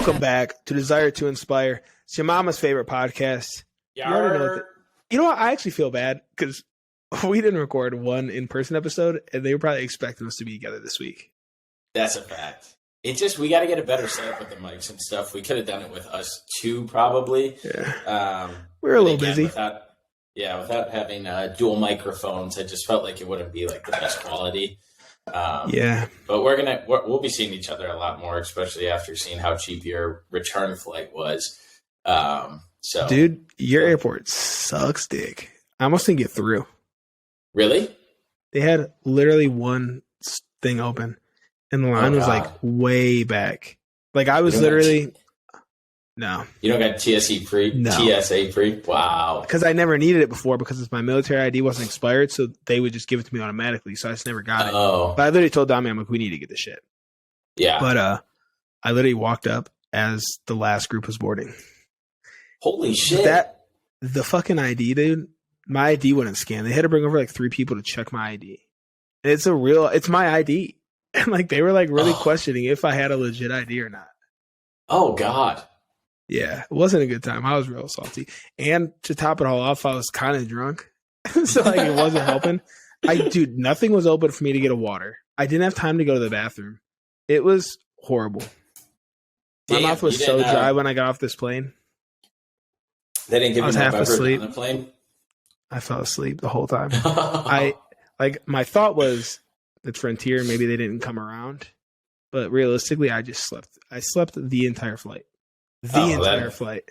Welcome back to Desire to Inspire. It's your mama's favorite podcast. You know what? I actually feel bad because we didn't record one in-person episode, and they were probably expecting us to be together this week. That's a fact. It's just, we got to get a better setup with the mics and stuff. We could have done it with us two, probably. Yeah. We were a little busy. Without having dual microphones, I just felt like it wouldn't be like the best quality. But we'll be seeing each other a lot more, especially after seeing how cheap your return flight was. Dude, your airport sucks dick. I almost didn't get through. Really? They had literally one thing open, and the line was like way back. Like I was literally no. You don't got TSA free? No. TSA free? Wow. Because I never needed it before because my military ID wasn't expired, so they would just give it to me automatically. So I just never got it. But I literally told Dami, I'm like, we need to get this shit. Yeah. But I literally walked up as the last group was boarding. Holy shit. The fucking ID, dude, my ID wouldn't scan. They had to bring over like 3 people to check my ID. It's my ID. And like they were like really questioning if I had a legit ID or not. Oh, God. Yeah, it wasn't a good time. I was real salty. And to top it all off, I was kind of drunk. So like it wasn't helping. Nothing was open for me to get a water. I didn't have time to go to the bathroom. It was horrible. My mouth was so dry when I got off this plane. They didn't give you half asleep on the plane? I fell asleep the whole time. My thought was that Frontier, maybe they didn't come around. But realistically, I just slept. I slept the entire flight. Flight.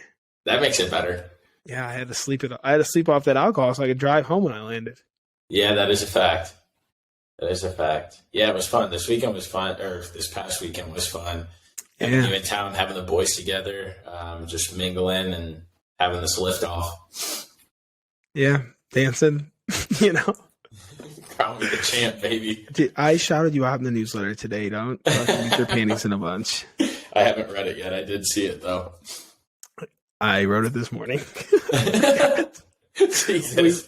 That makes it better. Yeah, I had to sleep off that alcohol so I could drive home when I landed. Yeah, that is a fact. Yeah, it was fun. This weekend was fun, or this past weekend was fun. Having you in town, having the boys together, just mingling and having this lift off. Yeah, dancing, you know. Crown me the champ, baby. Dude, I shouted you out in the newsletter today. Don't use your panties in a bunch. I haven't read it yet. I did see it, though. I wrote it this morning.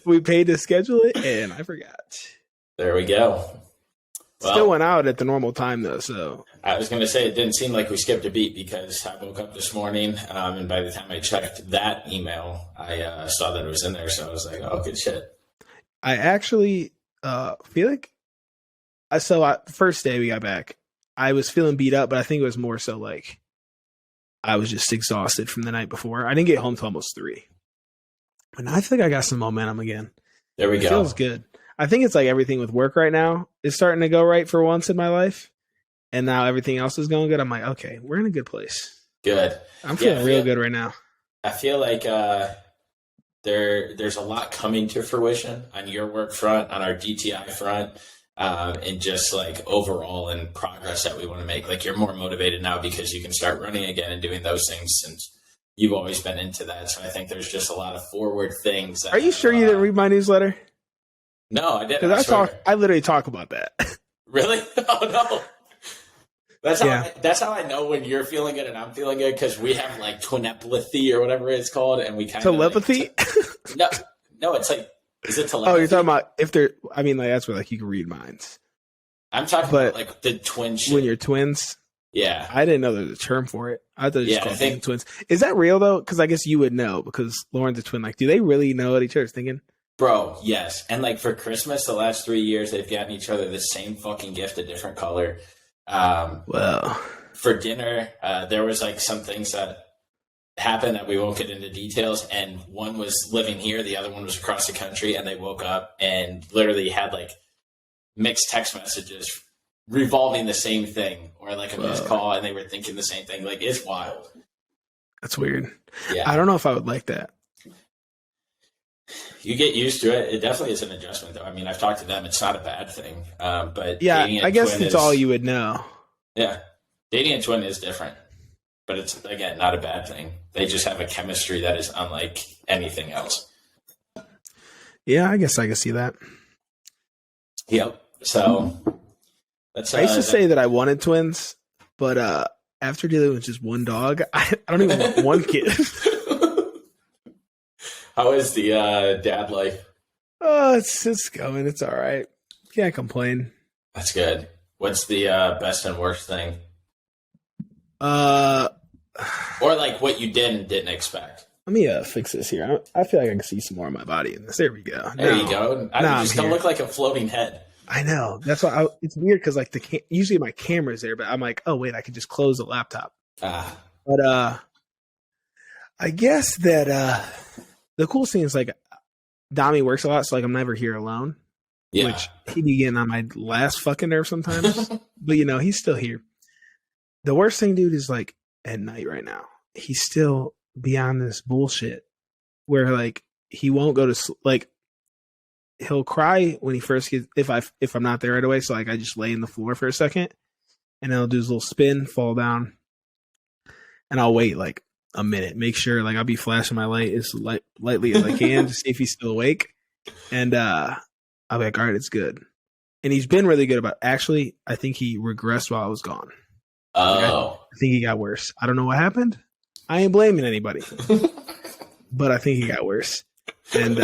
we paid to schedule it, and I forgot. There we go. Still went out at the normal time, though. So I was going to say it didn't seem like we skipped a beat because I woke up this morning, and by the time I checked that email, I saw that it was in there. So I was like, "Oh, good shit." I actually feel like the first day we got back, I was feeling beat up, but I think it was more so like I was just exhausted from the night before. I didn't get home till almost 3, and I think I got some momentum again. There we go. Feels good. I think it's like everything with work right now is starting to go right for once in my life. And now everything else is going good. I'm like, okay, we're in a good place. Good. I'm feeling real good right now. I feel like there's a lot coming to fruition on your work front, on our DTI front, and just like overall in progress that we want to make. Like you're more motivated now because you can start running again and doing those things since you've always been into that. So I think there's just a lot of forward things. Are you sure you didn't read my newsletter? No, I didn't. I literally talk about that. Really? Oh no. That's how I know when you're feeling good and I'm feeling good because we have like twinepathy or whatever it's called, and we kind telepathy. Like, no, it's like, is it telepathy? Oh, you're talking about if they're. I mean, like that's where like you can read minds. I'm talking about like the twin shit. When you're twins. Yeah, I didn't know there was a term for it. I thought it was just called twins. Is that real though? Because I guess you would know because Lauren's a twin. Like, do they really know what each other's thinking? Bro, yes. And like for Christmas, the last 3 years, they've gotten each other the same fucking gift, a different color. For dinner, there was like some things that happened that we won't get into details. And one was living here, the other one was across the country, and they woke up and literally had like mixed text messages revolving the same thing, or like a missed call, and they were thinking the same thing. Like it's wild. That's weird. Yeah, I don't know if I would like that. You get used to it. It definitely is an adjustment, though. I mean, I've talked to them. It's not a bad thing. But yeah, I guess it's all you would know. Yeah. Dating a twin is different. But it's, again, not a bad thing. They just have a chemistry that is unlike anything else. Yeah, I guess I can see that. Yep. So, I used to say that I wanted twins, but after dealing with just one dog, I don't even want one kid. How is the dad life? Oh, it's going. It's all right. Can't complain. That's good. What's the best and worst thing? Or like what you did and didn't expect. Let me fix this here. I feel like I can see some more of my body in this. There we go. There you go. No, You just don't look like a floating head. I know. That's why it's weird because like usually my camera's there, but I'm like, oh wait, I could just close the laptop. But I guess that the cool thing is like Dami works a lot, so like I'm never here alone. Yeah. Which he be getting on my last fucking nerve sometimes. But he's still here. The worst thing, dude, is like at night right now. He's still beyond this bullshit where like he won't go to like he'll cry when he first gets if I'm not there right away. So like I just lay in the floor for a second and then he'll do his little spin, fall down, and I'll wait like a minute, make sure like I'll be flashing my light as lightly as I can to see if he's still awake. And I'll be like, all right, it's good. And he's been really good about actually, I think he regressed while I was gone. Oh. Like, I think he got worse. I don't know what happened. I ain't blaming anybody. But I think he got worse. And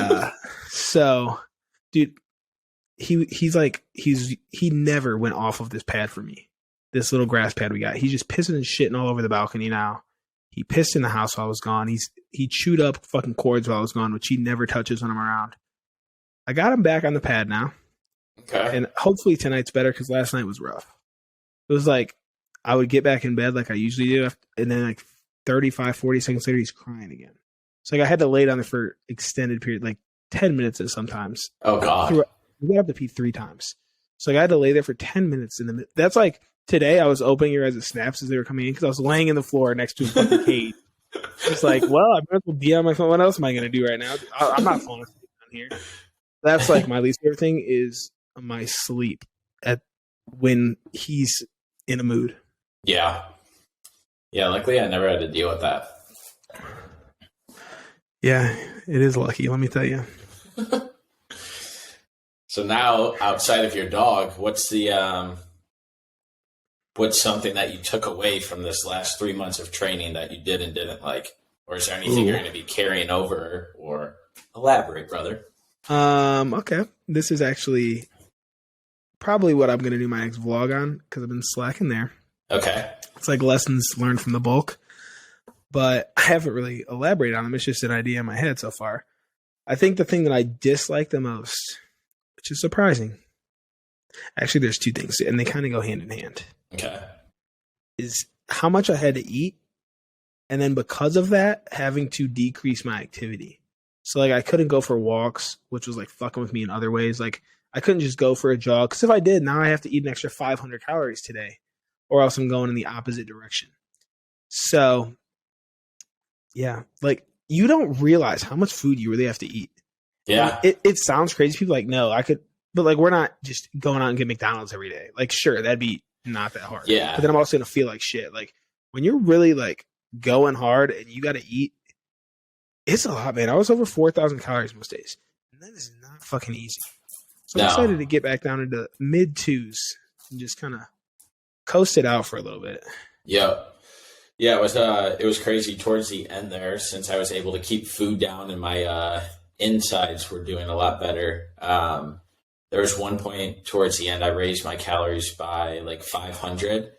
so dude, he never went off of this pad for me. This little grass pad we got. He's just pissing and shitting all over the balcony now. He pissed in the house while I was gone. He chewed up fucking cords while I was gone, which he never touches when I'm around. I got him back on the pad now. Okay. And hopefully tonight's better because last night was rough. It was like I would get back in bed like I usually do, and then like 35, 40 seconds later, he's crying again. So like I had to lay down there for extended period, like 10 minutes sometimes. Oh, God. We have to pee 3 times. So like I had to lay there for 10 minutes. That's like today I was opening your guys' snaps as they were coming in because I was laying in the floor next to a fucking cage. It's like, well, I might as well be on my phone. What else am I going to do right now? I'm not falling asleep down here. That's like my least favorite thing is my sleep when he's in a mood. Yeah. Yeah, luckily I never had to deal with that. Yeah, it is lucky, let me tell you. So now, outside of your dog, what's something that you took away from this last 3 months of training that you did and didn't like? Or is there anything you're going to be carrying over? Or elaborate, brother. Okay. This is actually probably what I'm going to do my next vlog on because I've been slacking there. Okay. It's like lessons learned from the bulk, but I haven't really elaborated on them. It's just an idea in my head so far. I think the thing that I dislike the most, which is surprising, actually there's 2 things and they kind of go hand in hand. Okay. Is how much I had to eat. And then because of that, having to decrease my activity. So like I couldn't go for walks, which was like fucking with me in other ways. Like I couldn't just go for a jog. Because if I did, now I have to eat an extra 500 calories today. Or else I'm going in the opposite direction. So, yeah. Like you don't realize how much food you really have to eat. Yeah. It sounds crazy. People are like, no, I could. But like we're not just going out and get McDonald's every day. Like sure, that'd be not that hard. Yeah. But then I'm also going to feel like shit. Like when you're really like going hard and you got to eat, it's a lot, man. I was over 4,000 calories most days. And that is not fucking easy. So I'm excited to get back down into mid 2s and just kind of coast it out for a little bit. Yeah. Yeah, it was crazy towards the end there since I was able to keep food down and my insides were doing a lot better. There was one point towards the end I raised my calories by like 500,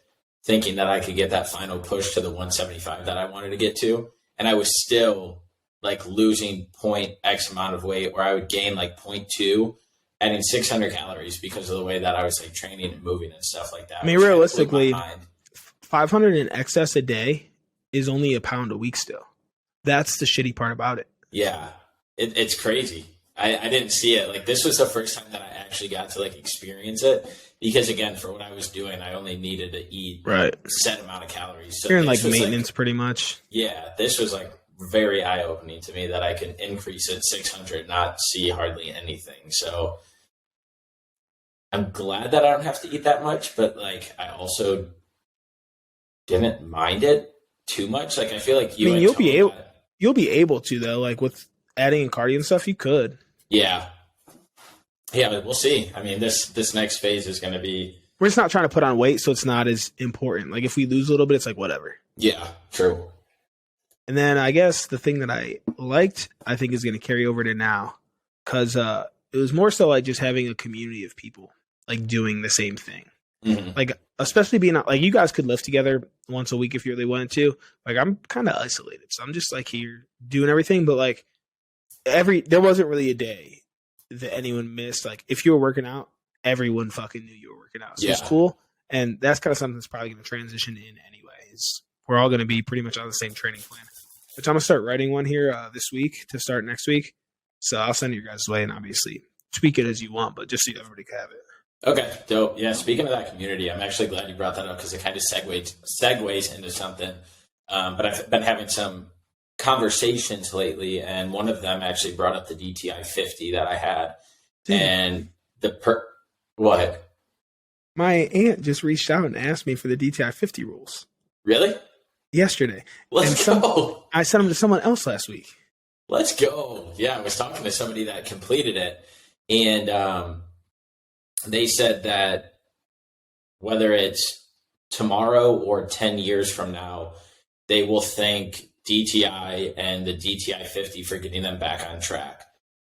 thinking that I could get that final push to the 175 that I wanted to get to. And I was still like losing point X amount of weight, or I would gain like 0.2, adding 600 calories because of the way that I was like training and moving and stuff like that. I mean, realistically, 500 in excess a day is only a pound a week still. That's the shitty part about it. Yeah, it's crazy. I didn't see it. Like this was the first time that I actually got to like experience it because again, for what I was doing, I only needed to eat a set amount of calories. So you're in like maintenance pretty much. Yeah, this was like very eye-opening to me that I can increase it 600, not see hardly anything. So I'm glad that I don't have to eat that much, but like I also didn't mind it too much. Like I feel like you'll be able to though, like with adding in cardio and stuff, you could. Yeah, but we'll see. I mean, this next phase is going to be. We're just not trying to put on weight, so it's not as important. Like if we lose a little bit, it's like whatever. Yeah, true. And then I guess the thing that I liked, I think is going to carry over to now, because it was more so like just having a community of people like doing the same thing. Mhm. Like, especially being like, you guys could lift together once a week if you really wanted to. Like, I'm kind of isolated, so I'm just like here doing everything. But like, there wasn't really a day that anyone missed. Like, if you were working out, everyone fucking knew you were working out. So it's Yeah. cool, and that's kind of something that's probably going to transition in anyways. We're all going to be pretty much on the same training plan. Which I'm gonna start writing one here this week to start next week. So I'll send it your guys' way, and obviously tweak it as you want, but just so everybody can have it. Okay, dope. Yeah, speaking of that community, I'm actually glad you brought that up because it kind of segues into something. But I've been having some conversations lately, and one of them actually brought up the DTI 50 that I had. Dude, and what? My aunt just reached out and asked me for the DTI 50 rules Really? yesterday. Let's go. I sent them to someone else last week. Let's go. Yeah, I was talking to somebody that completed it, and they said that whether it's tomorrow or 10 years from now, they will thank DTI and the DTI 50 for getting them back on track.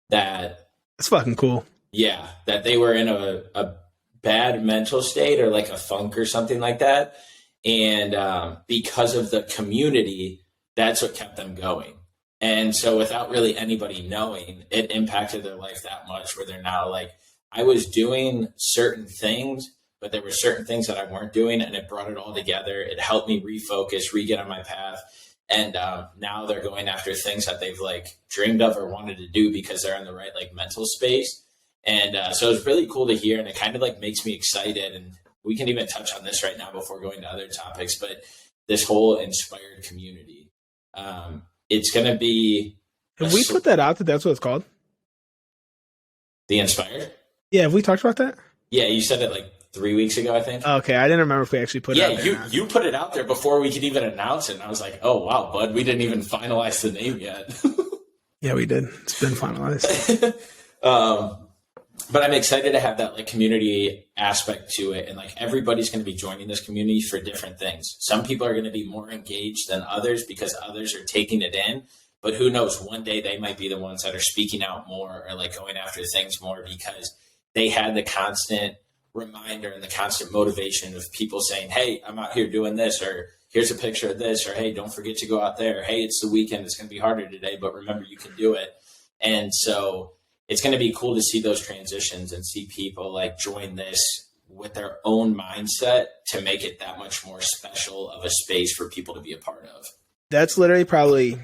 That's fucking cool. Yeah, that they were in a bad mental state or like a funk or something like that. And because of the community, that's what kept them going. And so without really anybody knowing, it impacted their life that much where they're now like, I was doing certain things, but there were certain things that I weren't doing, and it brought it all together. It helped me refocus, get on my path. And now they're going after things that they've like dreamed of or wanted to do because they're in the right like mental space. And so it's really cool to hear, and it kind of like makes me excited. And we can even touch on this right now before going to other topics, but this whole inspired community, it's going to be. Have we put that out that that's what it's called? The Inspired? Yeah, have we talked about that? Yeah, you said it like 3 weeks ago, I think. Okay, I didn't remember if we actually put it out there. Yeah, you put it out there before we could even announce it. And I was like, oh, wow, bud, we didn't even finalize the name yet. Yeah, we did. It's been finalized. But I'm excited to have that like community aspect to it. And like everybody's going to be joining this community for different things. Some people are going to be more engaged than others because others are taking it in. But who knows, one day they might be the ones that are speaking out more or like going after things more because they had the constant reminder and the constant motivation of people saying, hey, I'm out here doing this, or here's a picture of this, or hey, don't forget to go out there. Hey, it's the weekend. It's going to be harder today, but remember you can do it. And so it's going to be cool to see those transitions and see people like join this with their own mindset to make it that much more special of a space for people to be a part of. That's literally probably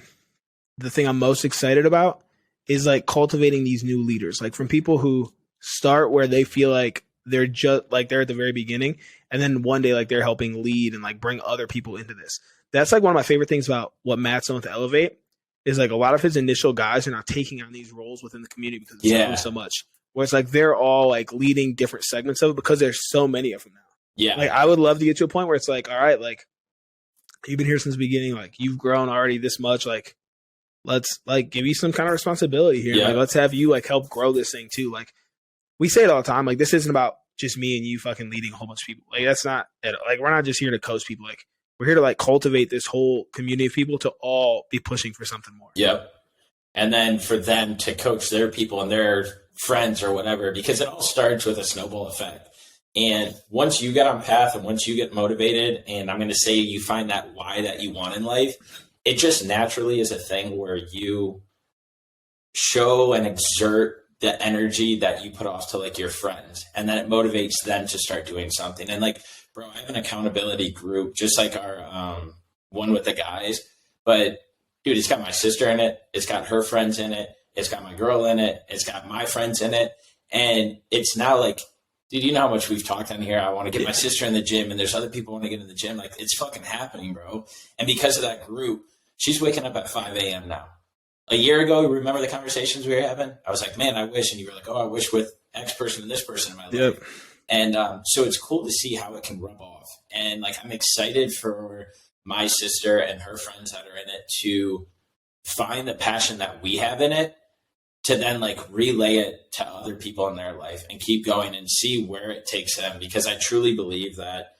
the thing I'm most excited about is like cultivating these new leaders, like from people who start where they feel like they're just like they're at the very beginning, and then one day like they're helping lead and like bring other people into this. That's like one of my favorite things about what Matt's done with Elevate is like a lot of his initial guys are now taking on these roles within the community because it's growing so much. Where it's like they're all like leading different segments of it because there's so many of them now. Yeah, like I would love to get to a point where it's like, all right, like you've been here since the beginning, like you've grown already this much, like let's like give you some kind of responsibility here. Yeah. Like let's have you like help grow this thing too. Like we say it all the time. Like this isn't about just me and you fucking leading a whole bunch of people. Like that's not it. Like we're not just here to coach people. Like we're here to like cultivate this whole community of people to all be pushing for something more. Yep. And then for them to coach their people and their friends or whatever, because it all starts with a snowball effect. And once you get on path and once you get motivated, and I'm going to say you find that why that you want in life, it just naturally is a thing where you show and exert the energy that you put off to like your friends, and then it motivates them to start doing something. And like, bro, I have an accountability group, just like our one with the guys, but dude, it's got my sister in it. It's got her friends in it. It's got my girl in it. It's got my friends in it. And it's now like, dude, you know how much we've talked on here. I want to get my sister in the gym, and there's other people who want to get in the gym. Like it's fucking happening, bro. And because of that group, she's waking up at 5 a.m. now. A year ago, remember the conversations we were having? I was like, man, I wish. And you were like, oh, I wish with X person and this person in my life. Yep. And so it's cool to see how it can rub off. And like, I'm excited for my sister and her friends that are in it to find the passion that we have in it, to then like relay it to other people in their life and keep going and see where it takes them. Because I truly believe that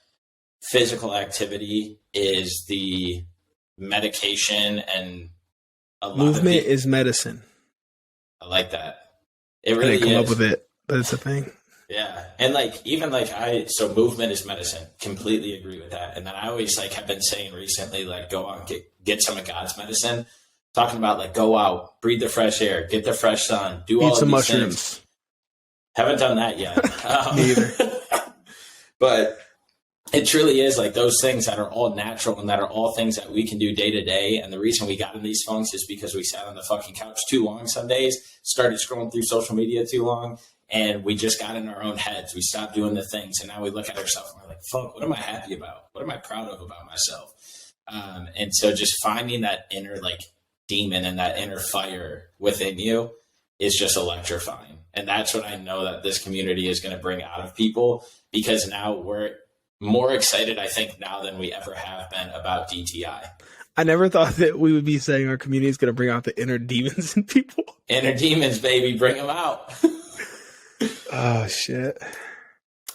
physical activity is the medication, and movement is medicine. I like that. It I really didn't come is. up with it, but it's a thing. Yeah. And like, even like so movement is medicine. Completely agree with that. And then I always like have been saying recently, like, go out and get some of God's medicine. Talking about like, go out, breathe the fresh air, get the fresh sun, do all Eat of some these mushrooms. things. Haven't done that yet. Me either. But it truly is like those things that are all natural and that are all things that we can do day to day. And the reason we got in these funks is because we sat on the fucking couch too long some days, started scrolling through social media too long, and we just got in our own heads. We stopped doing the things, and now we look at ourselves and we're like, fuck, what am I happy about? What am I proud of about myself? And so just finding that inner like demon and that inner fire within you is just electrifying. And that's what I know that this community is going to bring out of people, because now we're more excited, I think, now than we ever have been about DTI. I never thought that we would be saying our community is going to bring out the inner demons in people. Inner demons, baby, bring them out. Oh, shit.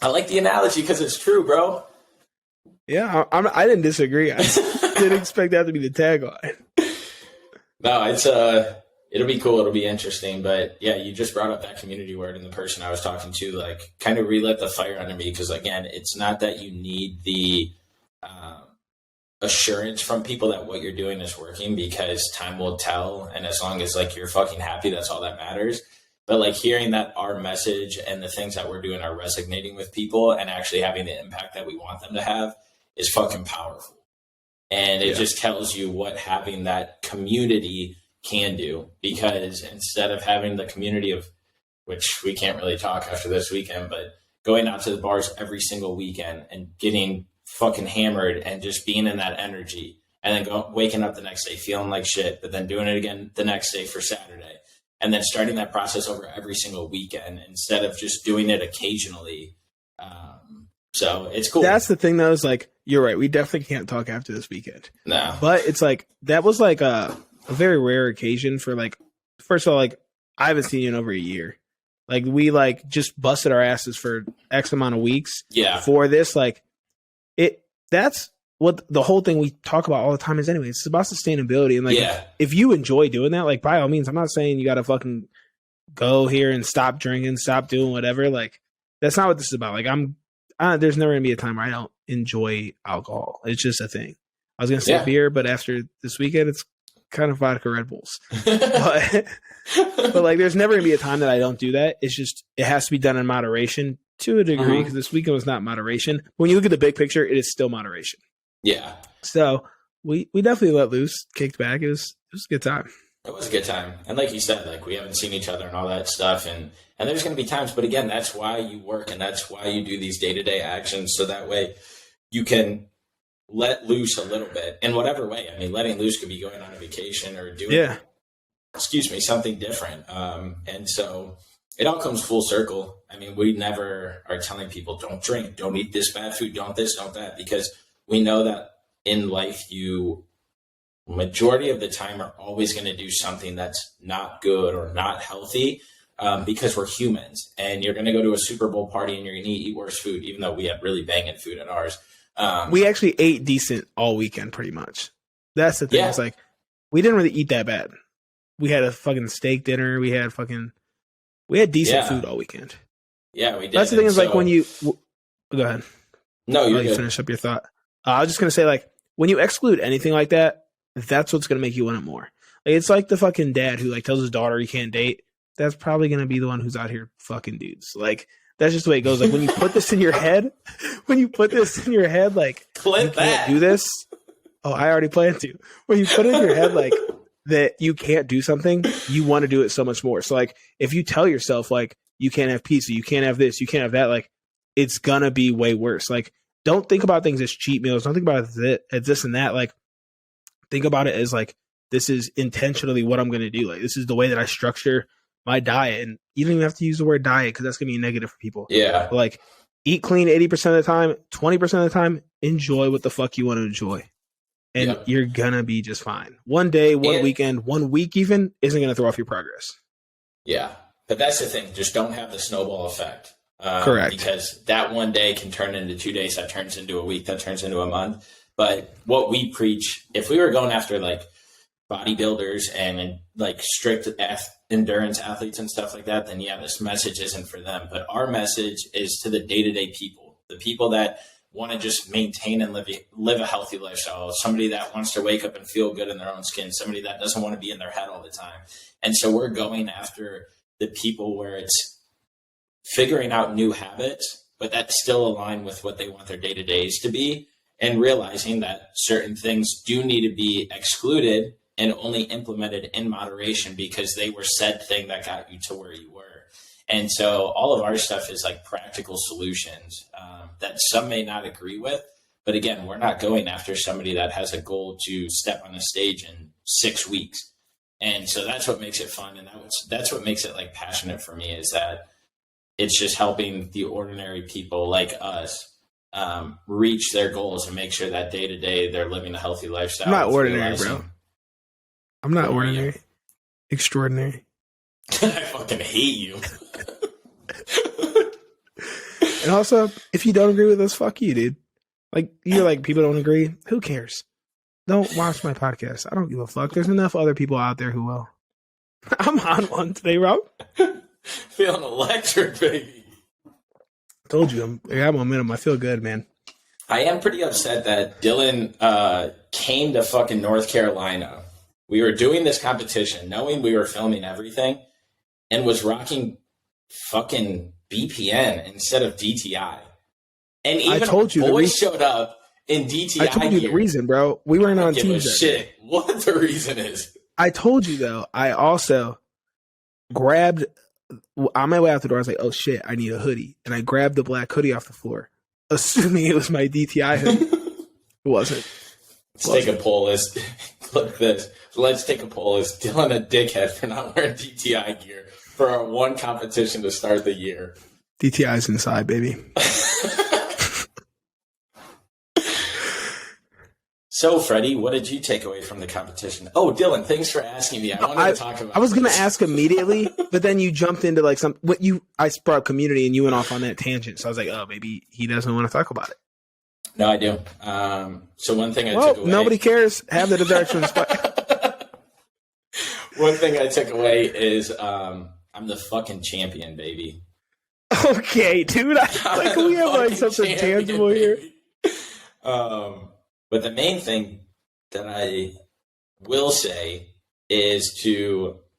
I like the analogy because it's true, bro. Yeah, I didn't disagree. I didn't expect that to be the tagline. No, it's it'll be cool. It'll be interesting. But yeah, you just brought up that community word, and the person I was talking to, like, kind of relit the fire under me. Because again, it's not that you need the assurance from people that what you're doing is working, because time will tell. And as long as like you're fucking happy, that's all that matters. But like hearing that our message and the things that we're doing are resonating with people and actually having the impact that we want them to have is fucking powerful. And it just tells you what having that community can do, because instead of having the community of, which we can't really talk after this weekend, but going out to the bars every single weekend and getting fucking hammered and just being in that energy, and then waking up the next day feeling like shit, but then doing it again the next day for Saturday, and then starting that process over every single weekend instead of just doing it occasionally. So it's cool. That's the thing, though, is like, you're right. We definitely can't talk after this weekend. No. But it's like, that was like a very rare occasion for like, first of all, like, I haven't seen you in over a year. Like, we like just busted our asses for X amount of weeks for this. Like, that's what the whole thing we talk about all the time is anyway. It's about sustainability. And like, if you enjoy doing that, like, by all means, I'm not saying you got to fucking go here and stop drinking, stop doing whatever. Like, that's not what this is about. Like, there's never gonna be a time where I don't enjoy alcohol. It's just a thing. I was gonna say beer, but after this weekend, it's kind of vodka Red Bulls. but like, there's never gonna be a time that I don't do that. It's just, it has to be done in moderation to a degree, because this weekend was not moderation. When you look at the big picture, it is still moderation. Yeah. So we definitely let loose, kicked back. It was a good time. It was a good time. And like you said, like, we haven't seen each other and all that stuff. And there's going to be times, but again, that's why you work and that's why you do these day-to-day actions. So that way you can let loose a little bit in whatever way. I mean, letting loose could be going on a vacation or doing, something different. And so it all comes full circle. I mean, we never are telling people, don't drink, don't eat this bad food, don't this, don't that, because we know that in life, you majority of the time are always going to do something that's not good or not healthy, because we're humans. And you're going to go to a Super Bowl party and you're going to eat worse food, even though we had really banging food at ours. We actually ate decent all weekend, pretty much. That's the thing. It's like, we didn't really eat that bad. We had a fucking steak dinner. We had decent food all weekend. Yeah, we did. That's the thing, is like, when you go ahead. No, you finish up your thought. I was just going to say, like, when you exclude anything like that, that's what's going to make you want it more. Like, it's like the fucking dad who like tells his daughter he can't date. That's probably going to be the one who's out here fucking dudes. Like, that's just the way it goes. Like, when you put this in your head, like, clip you can't do this. Oh, I already planned to. When you put it in your head, like, that you can't do something, you want to do it so much more. So like, if you tell yourself like, you can't have pizza, you can't have this, you can't have that, like, it's going to be way worse. Like, don't think about things as cheat meals. Don't think about it as this and that. Like, think about it as like, this is intentionally what I'm going to do. Like, this is the way that I structure my diet. And you don't even have to use the word diet, because that's going to be negative for people. Yeah. But like, eat clean 80% of the time, 20% of the time, enjoy what the fuck you want to enjoy. And you're going to be just fine. One day, one weekend, 1 week even isn't going to throw off your progress. Yeah. But that's the thing. Just don't have the snowball effect. Correct. Because that one day can turn into 2 days. That turns into a week. That turns into a month. But what we preach, if we were going after like bodybuilders and like strict endurance athletes and stuff like that, then yeah, this message isn't for them. But our message is to the day-to-day people, the people that want to just maintain and live a healthy lifestyle, somebody that wants to wake up and feel good in their own skin, somebody that doesn't want to be in their head all the time. And so we're going after the people where it's figuring out new habits, but that still align with what they want their day-to-days to be, and realizing that certain things do need to be excluded and only implemented in moderation because they were said thing that got you to where you were. And so all of our stuff is like practical solutions that some may not agree with. But again, we're not going after somebody that has a goal to step on a stage in 6 weeks. And so that's what makes it fun. And that's what makes it like passionate for me, is that it's just helping the ordinary people like us reach their goals and make sure that day to day they're living a healthy lifestyle. I'm not ordinary, bro. I'm not ordinary. Extraordinary. I fucking hate you. And also, if you don't agree with us, fuck you, dude. Like, you're like, people don't agree. Who cares? Don't watch my podcast. I don't give a fuck. There's enough other people out there who will. I'm on one today, bro. Feeling electric, baby. Told you, I got momentum. I feel good, man. I am pretty upset that Dylan came to fucking North Carolina. We were doing this competition, knowing we were filming everything, and was rocking fucking BPN instead of DTI. And even I told you boys showed up in DTI. I told you the reason, bro. We weren't on teams. Shit, what the reason is? I told you though. I also grabbed on my way out the door. I was like, "Oh shit, I need a hoodie," and I grabbed the black hoodie off the floor, assuming it was my DTI hoodie. It wasn't. Let's take a poll. Look this. Let's take a poll. Is Dylan a dickhead for not wearing DTI gear for our one competition to start the year? DTI's inside, baby. So, Freddie, what did you take away from the competition? Oh, Dylan, thanks for asking me. I wanted to talk about I was going to ask immediately, but then you jumped into like I brought up community and you went off on that tangent. So I was like, oh, maybe he doesn't want to talk about it. No, I do. So one thing I took away. Nobody cares. Have the directions. One thing I took away is I'm the fucking champion, baby. Okay, dude. Like we have like something tangible here. But the main thing that I will say is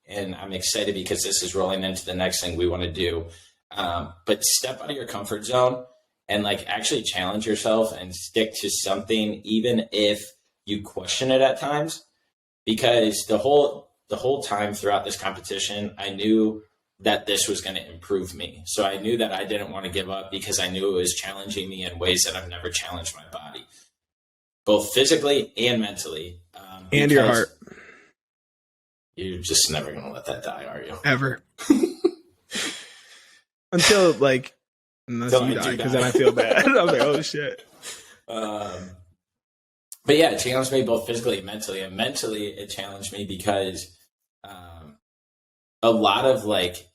and I'm excited because this is rolling into the next thing we want to do, but step out of your comfort zone and like actually challenge yourself and stick to something, even if you question it at times, because the whole time throughout this competition, I knew that this was going to improve me. So I knew that I didn't want to give up because I knew it was challenging me in ways that I've never challenged my body, both physically and mentally. And your heart. You're just never going to let that die, are you? Ever. Until like, unless you die, because then I feel bad. I'm like, oh shit. But yeah, it challenged me both physically and mentally. And mentally, it challenged me because a lot of like,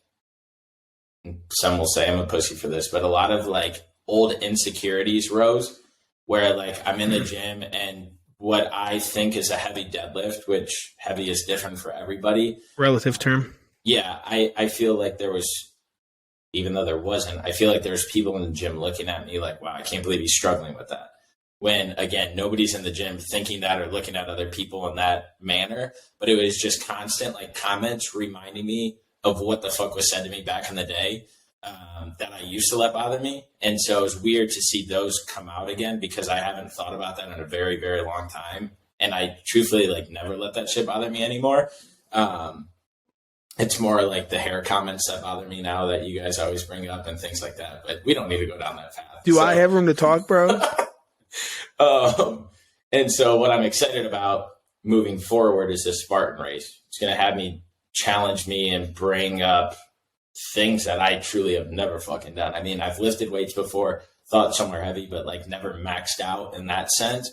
some will say I'm a pussy for this, but a lot of like old insecurities rose where like I'm in the gym and what I think is a heavy deadlift, which heavy is different for everybody. Relative term. Yeah. I feel like there was, even though there wasn't, I feel like there's people in the gym looking at me like, wow, I can't believe he's struggling with that. When again, nobody's in the gym thinking that or looking at other people in that manner, but it was just constant like comments reminding me of what the fuck was said to me back in the day that I used to let bother me. And so it was weird to see those come out again because I haven't thought about that in a very, very long time. And I truthfully like never let that shit bother me anymore. It's more like the hair comments that bother me now that you guys always bring up and things like that. But we don't need to go down that path. Do I have room to talk, bro? And so what I'm excited about moving forward is this Spartan race. It's going to have me challenge me and bring up things that I truly have never fucking done. I mean, I've lifted weights before, thought some were heavy, but like never maxed out in that sense,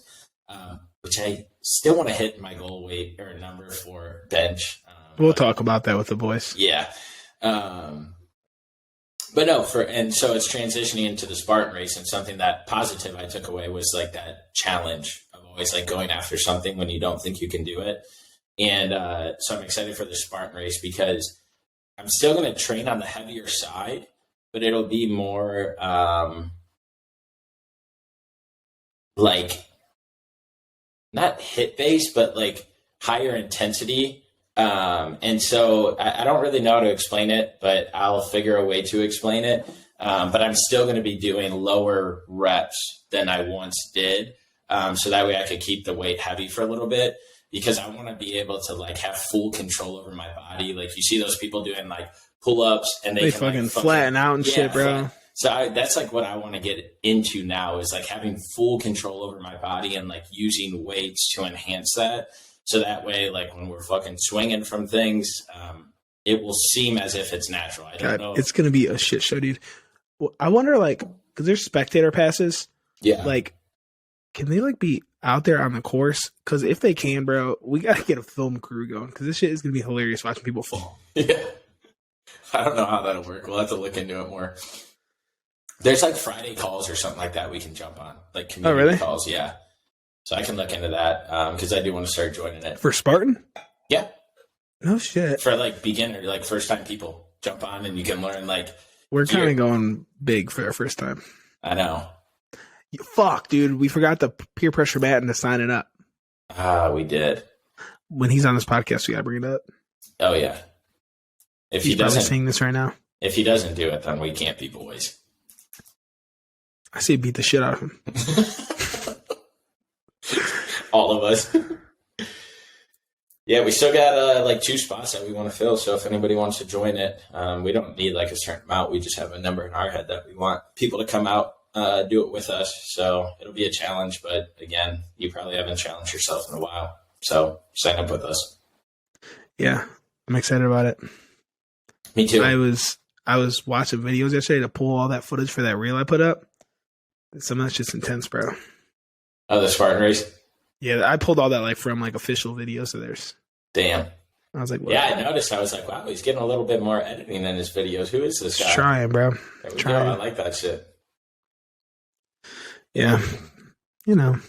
which I still want to hit my goal weight or number for bench. We'll talk about that with the boys. Yeah. But no, and so it's transitioning into the Spartan race, and something that positive I took away was like that challenge of always like going after something when you don't think you can do it. And so I'm excited for the Spartan race because I'm still going to train on the heavier side, but it'll be more like not hit based, but like higher intensity. And so I don't really know how to explain it, but I'll figure a way to explain it. But I'm still going to be doing lower reps than I once did. So that way I could keep the weight heavy for a little bit, because I want to be able to like have full control over my body. Like you see those people doing like pull-ups and they can, fucking like, flatten out and shit, bro. Flatten. So that's like what I want to get into now, is like having full control over my body and like using weights to enhance that. So that way, like when we're fucking swinging from things, it will seem as if it's natural. I don't know. It's going to be a shit show, dude. Well, I wonder, like, because there's spectator passes. Yeah. Like, can they like be out there on the course? Because if they can, bro, we got to get a film crew going, because this shit is going to be hilarious watching people fall. Yeah. I don't know how that'll work. We'll have to look into it more. There's like Friday calls or something like that we can jump on, like community calls. Yeah. So I can look into that because I do want to start joining it. For Spartan? Yeah. No shit. For like beginner, like first time people jump on and you can learn like. We're kind of going big for our first time. I know. Fuck, dude. We forgot the peer pressure Matt into signing up. We did. When he's on this podcast, we got to bring it up. Oh, yeah. If he's he doesn't seeing this right now. If he doesn't do it, then we can't be boys. I say beat the shit out of him. All of us. Yeah, we still got like 2 spots that we want to fill. So if anybody wants to join it, we don't need like a certain amount. We just have a number in our head that we want people to come out, do it with us. So it'll be a challenge. But again, you probably haven't challenged yourself in a while. So sign up with us. Yeah, I'm excited about it. Me too. I was watching videos yesterday to pull all that footage for that reel I put up. Some of that's just intense, bro. Oh, the Spartan race? Yeah, I pulled all that like from like official videos of theirs. Damn. I was like, what? Yeah, I noticed. I was like, wow, he's getting a little bit more editing in his videos. Who is this guy? Trying, bro. There we go. I like that shit. Yeah. You know.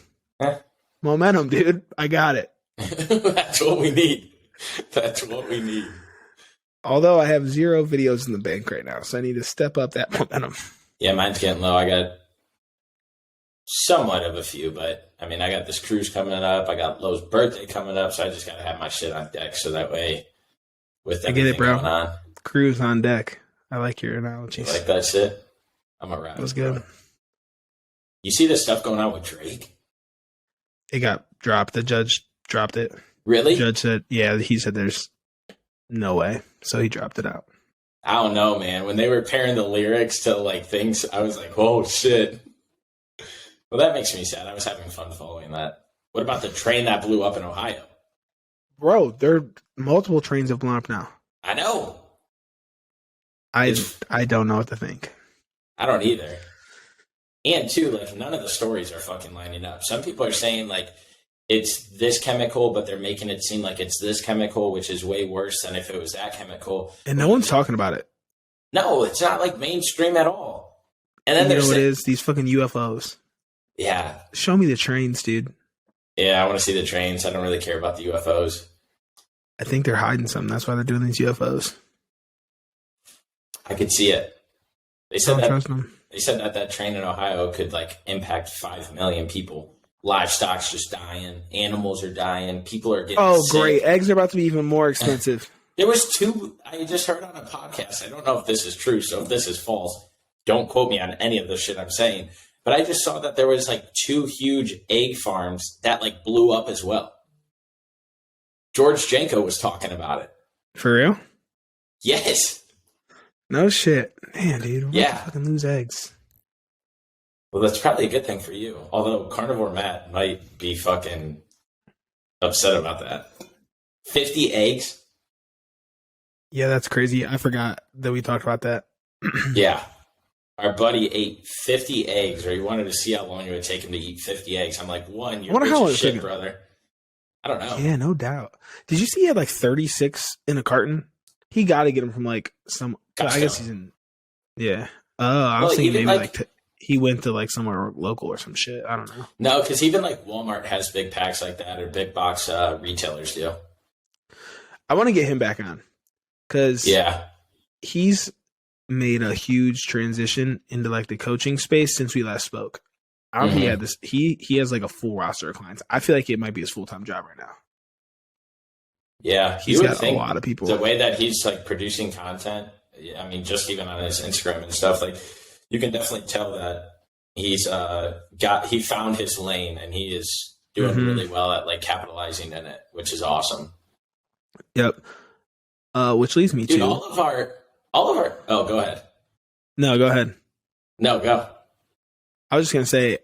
Momentum, dude. I got it. That's what we need. That's what we need. Although I have 0 videos in the bank right now, so I need to step up that momentum. Yeah, mine's getting low. I got somewhat of a few, but I mean, I got this cruise coming up. I got Lowe's birthday coming up, so I just got to have my shit on deck, so that way, with everything going on, cruise on deck. I like your analogies. You like that shit? I'm around. That was good. Bro. You see the stuff going on with Drake? It got dropped. The judge dropped it. Really? The judge said, yeah, he said there's no way, so he dropped it out. I don't know, man. When they were pairing the lyrics to like things, I was like, "Whoa, shit!" Well, that makes me sad. I was having fun following that. What about the train that blew up in Ohio? Bro, there are multiple trains have blown up now. I know. I don't know what to think. I don't either. And too, like none of the stories are fucking lining up. Some people are saying like it's this chemical, but they're making it seem like it's this chemical, which is way worse than if it was that chemical. And no one's talking about it. No, it's not like mainstream at all. And then you know what it is? These fucking UFOs. Yeah. Show me the trains, dude. Yeah, I want to see the trains. I don't really care about the UFOs. I think they're hiding something. That's why they're doing these UFOs. I could see it. They said don't trust them. They said that train in Ohio could like impact 5 million people. Livestock's just dying. Animals are dying. People are getting sick. Great. Eggs are about to be even more expensive. There was 2 I just heard on a podcast. I don't know if this is true, so if this is false, don't quote me on any of the shit I'm saying. But I just saw that there was like 2 huge egg farms that like blew up as well. George Janko was talking about it. For real? Yes. No shit. Man, dude. We're yeah. Fucking lose eggs. Well, that's probably a good thing for you. Although Carnivore Matt might be fucking upset about that. 50 eggs? Yeah, that's crazy. I forgot that we talked about that. Yeah. Our buddy ate 50 eggs, or he wanted to see how long it would take him to eat 50 eggs. I'm like, one, you're rich as shit, brother. I don't know. Yeah, no doubt. Did you see he had like 36 in a carton? He got to get them from like some. I guess he's in. Yeah. I was thinking maybe like he went to like somewhere local or some shit. I don't know. No, because even like Walmart has big packs like that, or big box retailers do. I want to get him back on. Because yeah, he's made a huge transition into like the coaching space since we last spoke. I don't think he had this. He has like a full roster of clients. I feel like it might be his full-time job right now. Yeah, He's got a lot of people. The way that he's like producing content, I mean, just even on his Instagram and stuff, like you can definitely tell that he's he found his lane and he is doing really well at like capitalizing in it, which is awesome. Yep. Which leads me to all of our. Oh, go ahead. No, go ahead. No, go. I was just gonna say,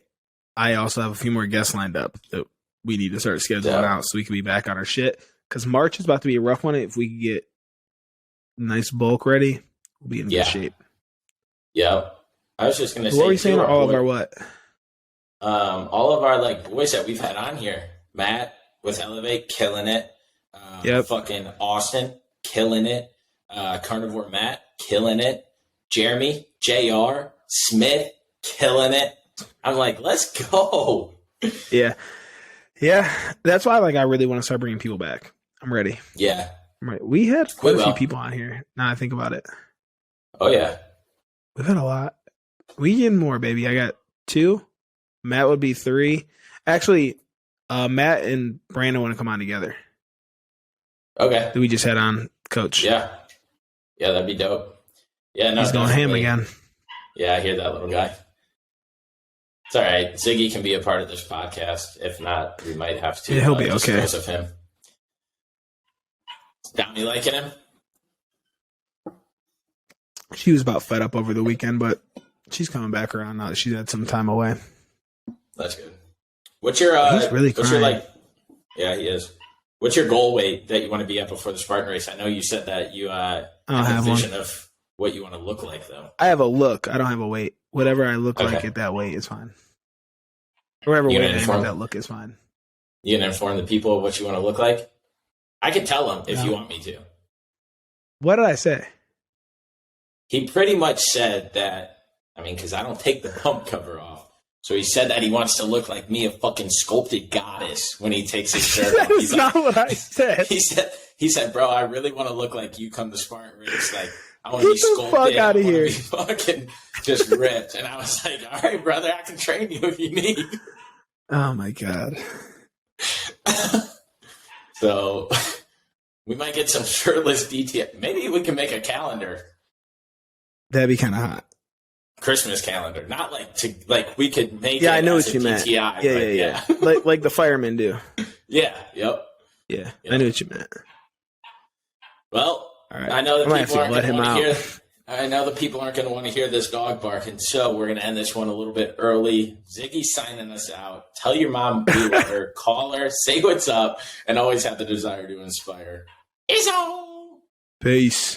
I also have a few more guests lined up that we need to start scheduling out so we can be back on our shit. Because March is about to be a rough one. If we can get nice bulk ready, we'll be in good shape. Yeah, I was just gonna say. What were you saying? All of our what? All of our like boys that we've had on here. Matt with Elevate, killing it. Fucking Austin, killing it. Carnivore Matt, killing it. Jeremy, JR, Smith, killing it. I'm like, let's go. Yeah. That's why I really want to start bringing people back. I'm ready. Yeah. I'm ready. We had quite a few people on here. Now I think about it. Oh yeah. We've had a lot. We getting more, baby. I got 2. Matt would be 3. Actually, Matt and Brandon want to come on together. Okay. We just had on Coach. Yeah, that'd be dope. Yeah, no, he's going ham again. Yeah, I hear that little guy. It's all right. Ziggy can be a part of this podcast. If not, we might have to. Yeah, he'll be okay. Of him. Downey liking him? She was about fed up over the weekend, but she's coming back around now that she's had some time away. That's good. What's your? He's really crying. Yeah, he is. What's your goal weight that you want to be at before the Spartan race? I know you said that you have a vision of what you want to look like, though. I have a look. I don't have a weight. Whatever I look like at that weight is fine. Whatever weight I am at that look is fine. You gonna inform the people of what you want to look like? I can tell them if you want me to. What did I say? He pretty much said that, because I don't take the pump cover off. So he said that he wants to look like me, a fucking sculpted goddess, when he takes his shirt off. That's not what I said. He said, bro, I really want to look like you come to Spartan race. Like, I want to be sculpted. Get the fuck out of here. Be fucking just ripped. And I was like, all right, brother, I can train you if you need. Oh, my God. So we might get some shirtless DTF. Maybe we can make a calendar. That'd be kind of hot. Christmas calendar, not we could make. Yeah, I know what you meant. Yeah. like the firemen do. Yeah. Yep. Yeah, I know what you meant. Well, all right. I know that people aren't going to want to hear. I know that people aren't going to want to hear this dog barking, so we're going to end this one a little bit early. Ziggy's signing us out. Tell your mom we love her. Call her, say what's up, and always have the desire to inspire. Peace.